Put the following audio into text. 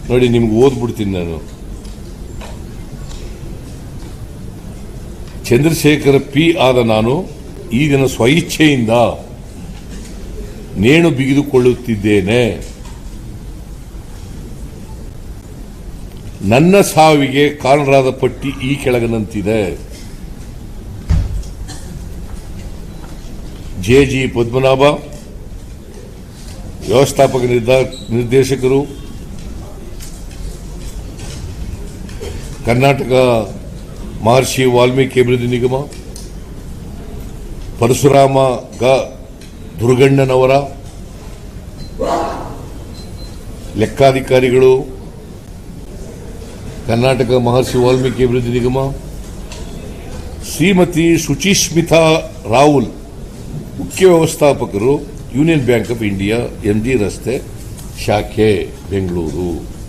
ನೋಡಿ, ನಿಮ್ಗೆ ಓದ್ಬಿಡ್ತೀನಿ ನಾನು. ಚಂದ್ರಶೇಖರ ಪಿ ಆದ ನಾನು ಈ ದಿನ ಸ್ವಇಚ್ಛೆಯಿಂದ ನೇಣು ಬಿಗಿದುಕೊಳ್ಳುತ್ತಿದ್ದೇನೆ. ನನ್ನ ಸಾವಿಗೆ ಕಾರಣರಾದ ಪಟ್ಟಿ ಈ ಕೆಳಗಿನಂತಿದೆ. ಜೆ.ಜಿ. ಪದ್ಮನಾಭ, ವ್ಯವಸ್ಥಾಪಕ ನಿರ್ದೇಶಕರು, ಕರ್ನಾಟಕ ಮಹರ್ಷಿ ವಾಲ್ಮೀಕಿ ಅಭಿವೃದ್ಧಿ ನಿಗಮ, ಪರಶುರಾಮ ದುರ್ಗಣ್ಣನವರ ಲೆಕ್ಕಾಧಿಕಾರಿಗಳು, ಕರ್ನಾಟಕ ಮಹರ್ಷಿ ವಾಲ್ಮೀಕಿ ಅಭಿವೃದ್ಧಿ ನಿಗಮ, ಶ್ರೀಮತಿ ಶುಚಿಸ್ಮಿತಾ ರಾಹುಲ್, ಮುಖ್ಯ ವ್ಯವಸ್ಥಾಪಕರು, union bank of India, MD ರಸ್ತೆ, ಶಾಖೆ, ಬೆಂಗಳೂರು.